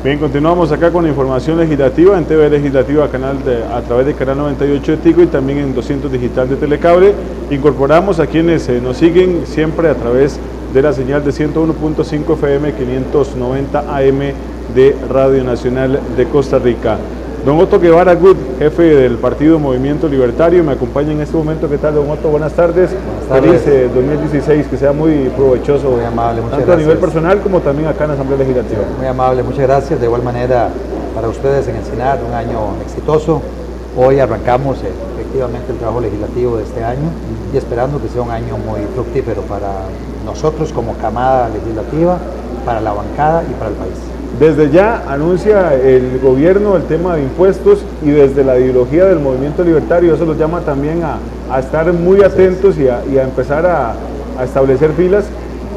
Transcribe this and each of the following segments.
Bien, continuamos acá con la información legislativa en TV Legislativa a través del canal 98 de Tigo y también en 200 Digital de Telecable. Incorporamos a quienes nos siguen siempre a través de la señal de 101.5 FM, 590 AM de Radio Nacional de Costa Rica. Don Otto Guevara Good, jefe del Partido Movimiento Libertario, me acompaña en este momento. ¿Qué tal, don Otto? Buenas tardes. Feliz 2016, que sea muy provechoso. Muy amable, muchas tanto gracias. A nivel personal como también acá en la Asamblea Legislativa. Muy amable, muchas gracias. De igual manera, para ustedes en Ensenada, un año exitoso. Hoy arrancamos efectivamente el trabajo legislativo de este año y esperando que sea un año muy fructífero para nosotros como camada legislativa, para la bancada y para el país. Desde ya anuncia el gobierno el tema de impuestos y desde la ideología del movimiento libertario eso los llama también a estar muy atentos y a empezar a establecer filas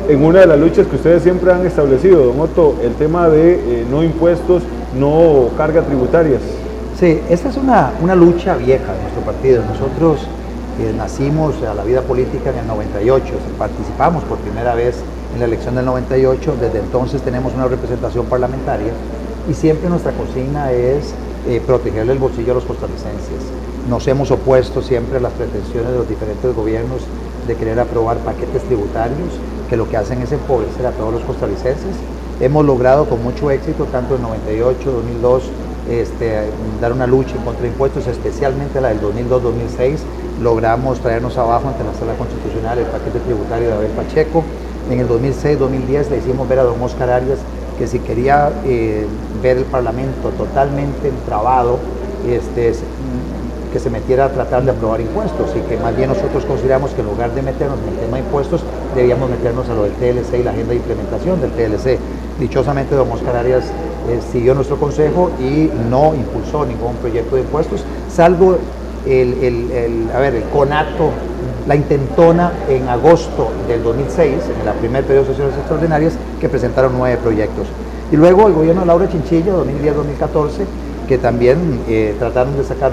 en una de las luchas que ustedes siempre han establecido, don Otto, el tema de no impuestos, no cargas tributarias. Sí, esta es una lucha vieja de nuestro partido. Nosotros nacimos a la vida política en el 98, participamos por primera vez en la elección del 98, desde entonces tenemos una representación parlamentaria y siempre nuestra consigna es protegerle el bolsillo a los costarricenses. Nos hemos opuesto siempre a las pretensiones de los diferentes gobiernos de querer aprobar paquetes tributarios que lo que hacen es empobrecer a todos los costarricenses. Hemos logrado con mucho éxito, tanto en 98, 2002, dar una lucha en contra de impuestos, especialmente la del 2002-2006. Logramos traernos abajo ante la Sala Constitucional el paquete tributario de Abel Pacheco. En el 2006-2010 le hicimos ver a don Oscar Arias que si quería ver el Parlamento totalmente entrabado, que se metiera a tratar de aprobar impuestos y que más bien nosotros consideramos que en lugar de meternos en el tema de impuestos, debíamos meternos a lo del TLC y la agenda de implementación del TLC. Dichosamente don Oscar Arias siguió nuestro consejo y no impulsó ningún proyecto de impuestos, salvo el conato, la intentona en agosto del 2006, en la primer periodo de sesiones extraordinarias, que presentaron 9 proyectos. Y luego el gobierno de Laura Chinchilla, 2010-2014, que también trataron de sacar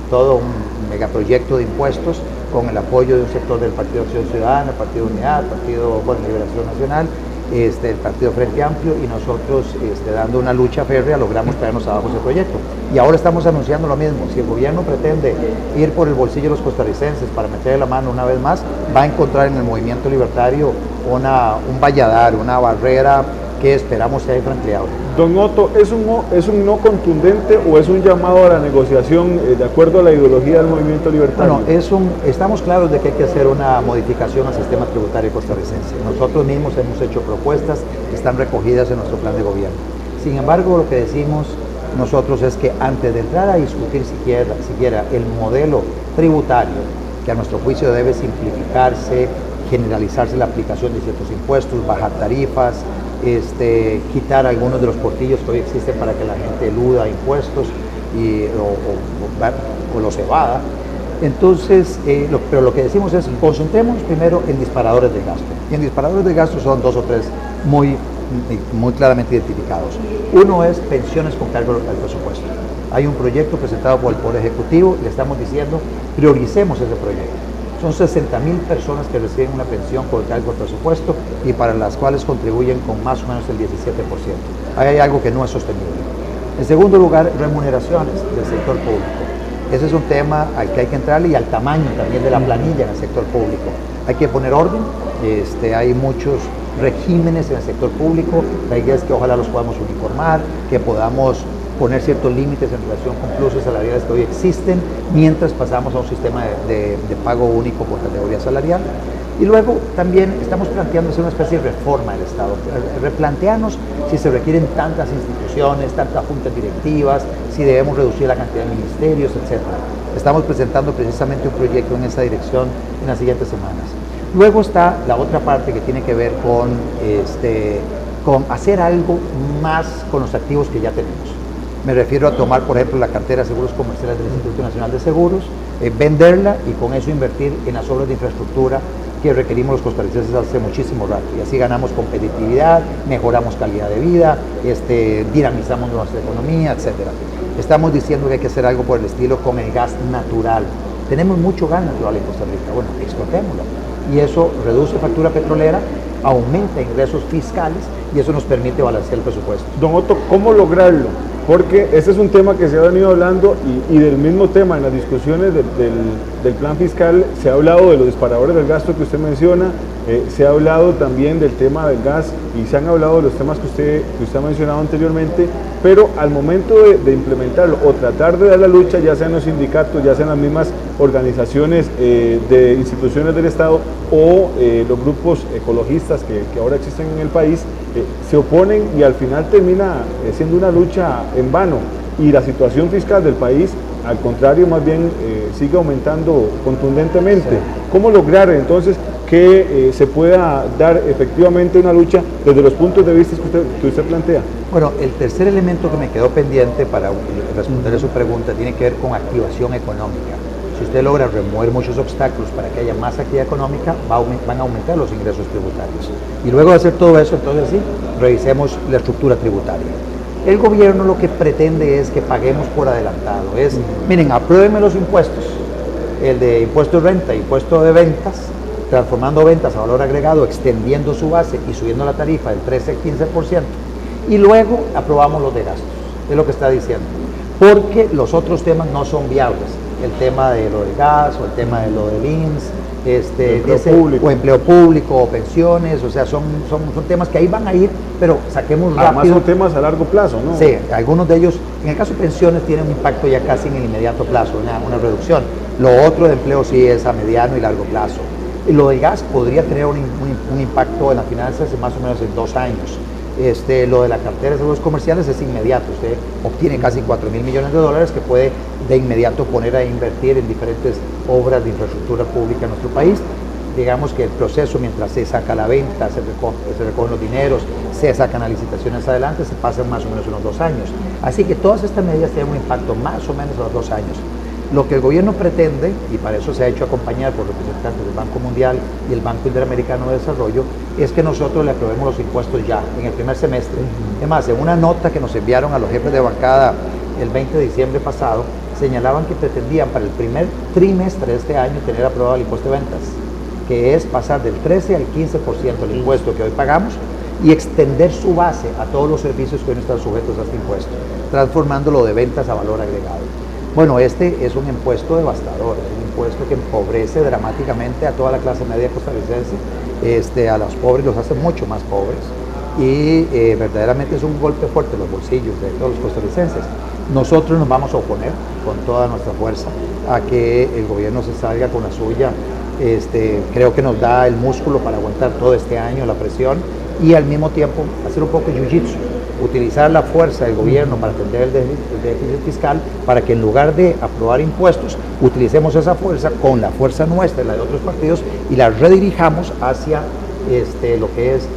todo un megaproyecto de impuestos con el apoyo de un sector del Partido Acción Ciudadana, el Partido Unidad, el Partido Liberación Nacional, el Partido Frente Amplio, y nosotros dando una lucha férrea logramos traernos abajo ese proyecto. Y ahora estamos anunciando lo mismo. Si el gobierno pretende ir por el bolsillo de los costarricenses para meterle la mano una vez más, va a encontrar en el movimiento libertario un valladar, una barrera que esperamos sea infranqueable. Don Otto, ¿es un no contundente o es un llamado a la negociación de acuerdo a la ideología del movimiento libertario? Bueno, estamos claros de que hay que hacer una modificación al sistema tributario costarricense. Nosotros mismos hemos hecho propuestas que están recogidas en nuestro plan de gobierno. Sin embargo, lo que decimos nosotros es que antes de entrar a discutir siquiera el modelo tributario, que a nuestro juicio debe simplificarse, generalizarse la aplicación de ciertos impuestos, bajar tarifas, quitar algunos de los portillos que hoy existen para que la gente eluda impuestos o los evada. Entonces, pero lo que decimos es concentremos primero en disparadores de gasto. Y en disparadores de gasto son 2 o 3 muy claramente identificados. Uno es pensiones con cargo al presupuesto. Hay un proyecto presentado por el Poder Ejecutivo y le estamos diciendo prioricemos ese proyecto. Son 60,000 personas que reciben una pensión con cargo al presupuesto y para las cuales contribuyen con más o menos el 17%. Ahí hay algo que no es sostenible. En segundo lugar, remuneraciones del sector público. Ese es un tema al que hay que entrarle y al tamaño también de la planilla en el sector público. Hay que poner orden, hay muchos regímenes en el sector público, la idea es que ojalá los podamos uniformar, que podamos poner ciertos límites en relación con pluses salariales que hoy existen, mientras pasamos a un sistema de pago único por categoría salarial. Y luego también estamos planteando hacer una especie de reforma del Estado, replantearnos si se requieren tantas instituciones, tantas juntas directivas, si debemos reducir la cantidad de ministerios, etc. Estamos presentando precisamente un proyecto en esa dirección en las siguientes semanas. Luego está la otra parte que tiene que ver con hacer algo más con los activos que ya tenemos. Me refiero a tomar, por ejemplo, la cartera de seguros comerciales del Instituto Nacional de Seguros, venderla y con eso invertir en las obras de infraestructura que requerimos los costarricenses hace muchísimo rato. Y así ganamos competitividad, mejoramos calidad de vida, dinamizamos nuestra economía, etc. Estamos diciendo que hay que hacer algo por el estilo con el gas natural. Tenemos mucho gas natural en Costa Rica, bueno, explotémoslo. y eso reduce factura petrolera, aumenta ingresos fiscales y eso nos permite balancear el presupuesto. Don Otto, ¿cómo lograrlo? Porque este es un tema que se ha venido hablando y del mismo tema en las discusiones del plan fiscal se ha hablado de los disparadores del gasto que usted menciona, se ha hablado también del tema del gas y se han hablado de los temas que usted ha mencionado anteriormente, pero al momento de implementarlo o tratar de dar la lucha, ya sean los sindicatos, ya sean las mismas organizaciones de instituciones del Estado o los grupos ecologistas que ahora existen en el país, se oponen y al final termina siendo una lucha en vano y la situación fiscal del país al contrario más bien sigue aumentando contundentemente. Sí. ¿Cómo lograr entonces que se pueda dar efectivamente una lucha desde los puntos de vista que usted plantea? Bueno, el tercer elemento que me quedó pendiente para responder a su pregunta tiene que ver con activación económica. Si usted logra remover muchos obstáculos para que haya más actividad económica, van a aumentar los ingresos tributarios. Y luego de hacer todo eso, entonces sí, revisemos la estructura tributaria. El gobierno lo que pretende es que paguemos por adelantado. Miren, apruébenme los impuestos, el de impuesto de renta, impuesto de ventas, transformando ventas a valor agregado, extendiendo su base y subiendo la tarifa del 13 al 15%, y luego aprobamos los de gastos, es lo que está diciendo, porque los otros temas no son viables. El tema de lo del gas o el tema de lo del IMSS, o empleo público o pensiones, o sea, son temas que ahí van a ir, pero saquemos rápido. Además son temas a largo plazo, ¿no? Sí, algunos de ellos, en el caso de pensiones, tienen un impacto ya casi en el inmediato plazo, una reducción. Lo otro de empleo sí es a mediano y largo plazo. Y lo del gas podría tener un impacto en las finanzas de más o menos en 2 años. Lo de la cartera de seguros comerciales es inmediato, usted obtiene casi 4.000 millones de dólares que puede de inmediato poner a invertir en diferentes obras de infraestructura pública en nuestro país. Digamos que el proceso, mientras se saca la venta, se recogen los dineros, se sacan las licitaciones adelante, se pasan más o menos unos 2 años. Así que todas estas medidas tienen un impacto más o menos a los 2 años. Lo que el gobierno pretende, y para eso se ha hecho acompañar por representantes del Banco Mundial y el Banco Interamericano de Desarrollo, es que nosotros le aprobemos los impuestos ya, en el primer semestre. Además, en una nota que nos enviaron a los jefes de bancada el 20 de diciembre pasado, señalaban que pretendían para el primer trimestre de este año tener aprobado el impuesto de ventas, que es pasar del 13 al 15% del impuesto que hoy pagamos y extender su base a todos los servicios que hoy no están sujetos a este impuesto, transformándolo de ventas a valor agregado. Bueno, este es un impuesto devastador, es un impuesto que empobrece dramáticamente a toda la clase media costarricense, a los pobres los hace mucho más pobres y verdaderamente es un golpe fuerte en los bolsillos de todos los costarricenses. Nosotros nos vamos a oponer con toda nuestra fuerza a que el gobierno se salga con la suya. Creo que nos da el músculo para aguantar todo este año la presión y al mismo tiempo hacer un poco de jiu-jitsu, utilizar la fuerza del gobierno para atender el déficit fiscal, para que en lugar de aprobar impuestos, utilicemos esa fuerza con la fuerza nuestra y la de otros partidos y la redirijamos hacia lo que es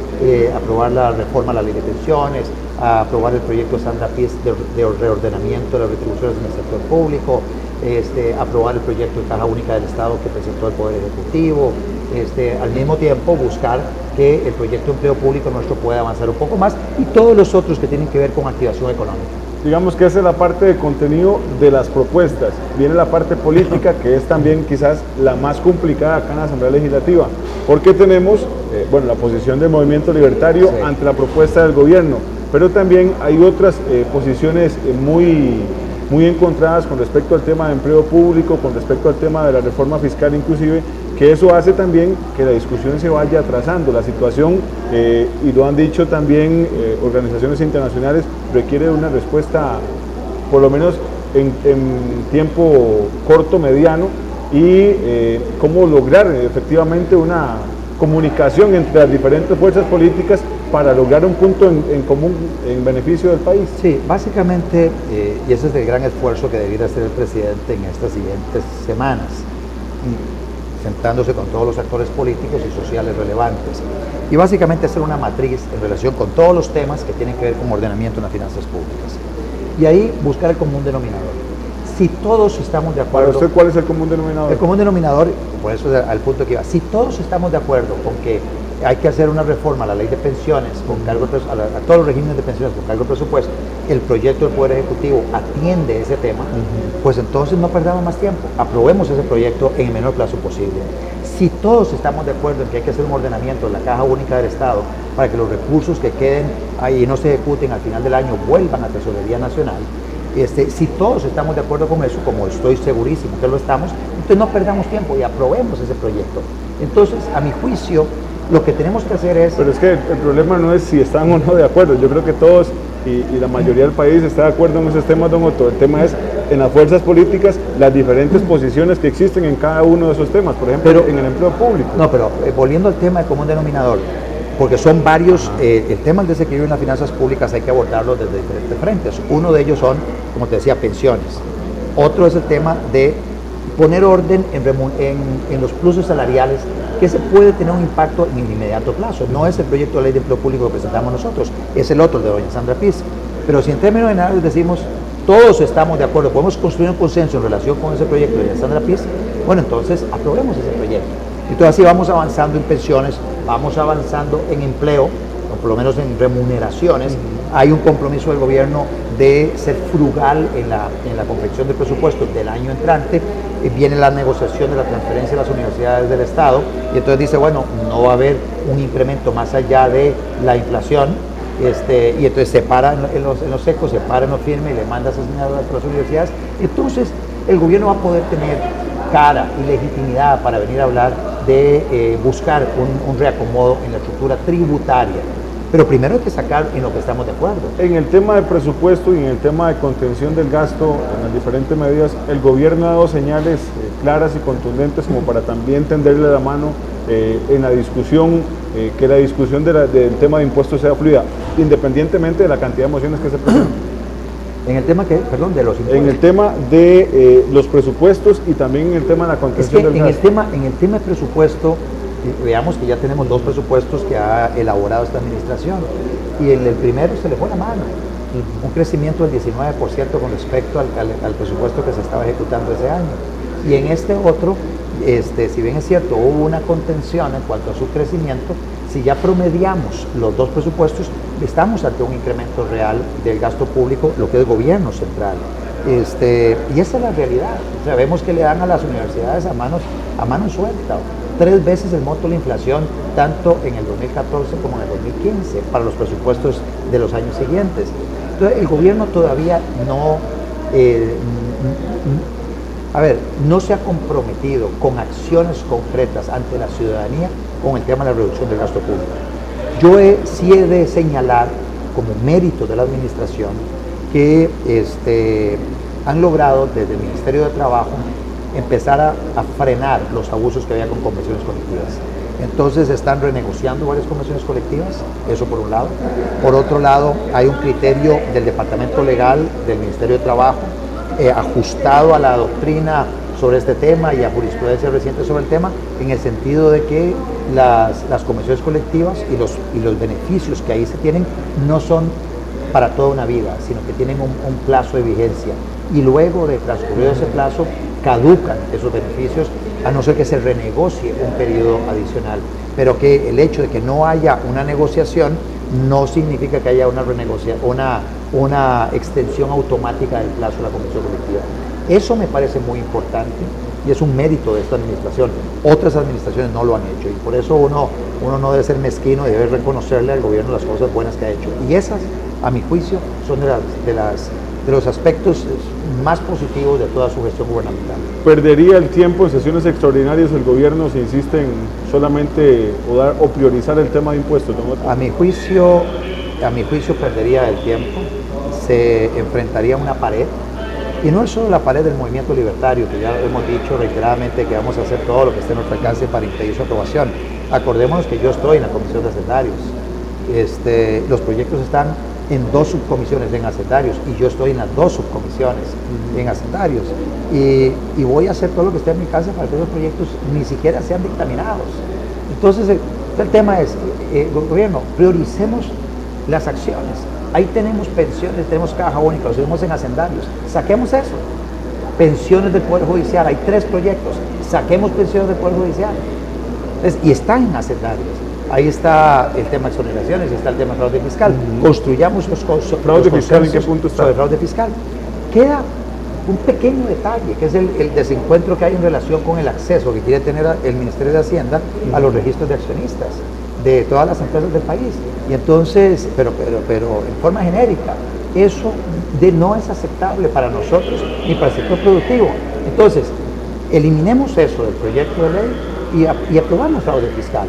aprobar la reforma a la ley de pensiones, a aprobar el proyecto Sandra Pies de reordenamiento de las retribuciones en el sector público, aprobar el proyecto de caja única del Estado que presentó el Poder Ejecutivo, al mismo tiempo buscar que el proyecto de empleo público nuestro pueda avanzar un poco más y todos los otros que tienen que ver con activación económica. Digamos que esa es la parte de contenido de las propuestas. Viene la parte política, que es también quizás la más complicada acá en la Asamblea Legislativa, porque tenemos la posición del Movimiento Libertario ante la propuesta del gobierno, pero también hay otras posiciones muy encontradas con respecto al tema de empleo público, con respecto al tema de la reforma fiscal inclusive, que eso hace también que la discusión se vaya atrasando. La situación, y lo han dicho también organizaciones internacionales, requiere de una respuesta por lo menos en tiempo corto, mediano, y cómo lograr efectivamente una comunicación entre las diferentes fuerzas políticas para lograr un punto en común en beneficio del país. Sí, básicamente, y ese es el gran esfuerzo que debiera hacer el presidente en estas siguientes semanas, sentándose con todos los actores políticos y sociales relevantes, y básicamente hacer una matriz en relación con todos los temas que tienen que ver con ordenamiento en las finanzas públicas. Y ahí buscar el común denominador. Si todos estamos de acuerdo... ¿Para usted cuál es el común denominador? El común denominador, por eso es al punto que iba, si todos estamos de acuerdo con que hay que hacer una reforma a la ley de pensiones, con cargo a todos los regímenes de pensiones con cargo de presupuesto, el proyecto del Poder Ejecutivo atiende ese tema, pues entonces no perdamos más tiempo, aprobemos ese proyecto en el menor plazo posible. Si todos estamos de acuerdo en que hay que hacer un ordenamiento de la Caja Única del Estado para que los recursos que queden ahí y no se ejecuten al final del año vuelvan a Tesorería Nacional, si todos estamos de acuerdo con eso, como estoy segurísimo que lo estamos, entonces no perdamos tiempo y aprobemos ese proyecto. Entonces, a mi juicio, lo que tenemos que hacer es... Pero es que el problema no es si están o no de acuerdo. Yo creo que todos y la mayoría del país está de acuerdo en esos temas, don Otto. El tema es en las fuerzas políticas, las diferentes posiciones que existen en cada uno de esos temas, por ejemplo, en el empleo público. No, pero volviendo al tema de común denominador, porque son varios, el tema del desequilibrio en las finanzas públicas hay que abordarlo desde diferentes frentes. Uno de ellos son, como te decía, pensiones. Otro es el tema de poner orden en los pluses salariales, que se puede tener un impacto en el inmediato plazo. No es el proyecto de ley de empleo público que presentamos nosotros, es el otro de doña Sandra Piz. Pero si en términos generales decimos, todos estamos de acuerdo, podemos construir un consenso en relación con ese proyecto de doña Sandra Piz, bueno, entonces aprobemos ese proyecto. Entonces así vamos avanzando en pensiones, vamos avanzando en empleo, o por lo menos en remuneraciones. Hay un compromiso del gobierno de ser frugal en la confección de presupuestos del año entrante. Viene la negociación de la transferencia de las universidades del Estado y entonces dice, bueno, no va a haber un incremento más allá de la inflación, y entonces se para en los secos, se para en los firmes y le manda esas dinero a las universidades. Entonces el gobierno va a poder tener cara y legitimidad para venir a hablar de buscar un reacomodo en la estructura tributaria. Pero primero hay que sacar en lo que estamos de acuerdo. En el tema de presupuesto y en el tema de contención del gasto, en las diferentes medidas, el gobierno ha dado señales claras y contundentes como para también tenderle la mano en la discusión, que la discusión del tema de impuestos sea fluida, independientemente de la cantidad de mociones que se presentan. En el tema de los impuestos. En el tema de los presupuestos y también en el tema de la contención del gasto. En el tema de presupuesto, veamos que ya tenemos dos presupuestos que ha elaborado esta administración y en el primero se le fue la mano, un crecimiento del 19% con respecto al presupuesto que se estaba ejecutando ese año, y en este otro, si bien es cierto, hubo una contención en cuanto a su crecimiento, si ya promediamos los dos presupuestos, estamos ante un incremento real del gasto público, lo que es gobierno central. Y esa es la realidad. O sea, vemos que le dan a las universidades a mano suelta. 3 veces el monto de la inflación, tanto en el 2014 como en el 2015, para los presupuestos de los años siguientes. Entonces, el gobierno todavía no se ha comprometido con acciones concretas ante la ciudadanía con el tema de la reducción del gasto público. Yo sí he de señalar como mérito de la administración que han logrado desde el Ministerio de Trabajo empezar a frenar los abusos que había con convenciones colectivas. Entonces están renegociando varias convenciones colectivas, eso por un lado. Por otro lado, hay un criterio del Departamento Legal del Ministerio de Trabajo ajustado a la doctrina sobre este tema y a jurisprudencia reciente sobre el tema, en el sentido de que las convenciones colectivas y los beneficios que ahí se tienen no son para toda una vida, sino que tienen un plazo de vigencia. Y luego de transcurrido ese plazo, caducan esos beneficios, a no ser que se renegocie un periodo adicional. Pero que el hecho de que no haya una negociación no significa que haya una extensión automática del plazo de la convención colectiva. Eso me parece muy importante y es un mérito de esta administración. Otras administraciones no lo han hecho y por eso uno no debe ser mezquino y debe reconocerle al gobierno las cosas buenas que ha hecho. Y esas, a mi juicio, son de los aspectos más positivos de toda su gestión gubernamental. ¿Perdería el tiempo en sesiones extraordinarias el gobierno si insiste en solamente o priorizar el tema de impuestos, don? A mi juicio perdería el tiempo, se enfrentaría a una pared, y no es solo la pared del movimiento libertario, que ya hemos dicho reiteradamente que vamos a hacer todo lo que esté en nuestro alcance para impedir su aprobación. Acordémonos que yo estoy en la Comisión de Hacendarios, los proyectos están en 2 subcomisiones en hacendarios y yo estoy en las 2 subcomisiones en hacendarios y voy a hacer todo lo que esté en mi alcance para que los proyectos ni siquiera sean dictaminados. Entonces el tema es, gobierno, prioricemos las acciones. Ahí tenemos pensiones, tenemos caja única, lo tenemos en hacendarios, saquemos eso. Pensiones del Poder Judicial, hay 3 proyectos, saquemos pensiones del Poder Judicial. Entonces, y están en hacendarios. Ahí está el tema de exoneraciones y está el tema de fraude fiscal. Construyamos los ¿Fraude fiscal en qué punto está? Sobre fraude fiscal. Queda un pequeño detalle, que es el desencuentro que hay en relación con el acceso que quiere tener el Ministerio de Hacienda a los registros de accionistas de todas las empresas del país. Y entonces, pero en forma genérica, eso no es aceptable para nosotros ni para el sector productivo. Entonces, eliminemos eso del proyecto de ley y aprobamos fraude fiscal.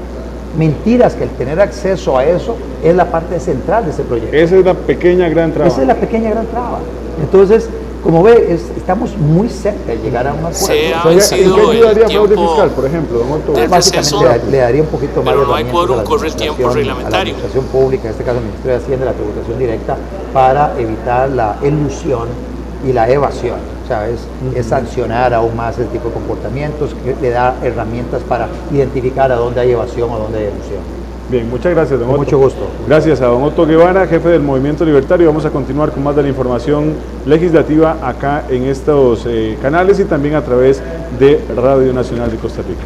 Mentiras, que el tener acceso a eso es la parte central de ese proyecto. Esa es la pequeña gran traba. Esa es la pequeña gran traba. Entonces, como ve, estamos muy cerca de llegar a un acuerdo. ¿En qué ayudaría fraude fiscal, por ejemplo, don Otto? Básicamente le daría un poquito más de no hay quórum, corre el tiempo a la reglamentario. administración pública, en este caso el Ministerio de Hacienda, la tributación directa, para evitar la elusión y la evasión. O sea, es sancionar aún más ese tipo de comportamientos, que le da herramientas para identificar a dónde hay evasión o dónde hay elusión. Bien, muchas gracias, don Otto. Con mucho gusto. Gracias a don Otto Guevara, jefe del Movimiento Libertario. Vamos a continuar con más de la información legislativa acá en estos canales y también a través de Radio Nacional de Costa Rica.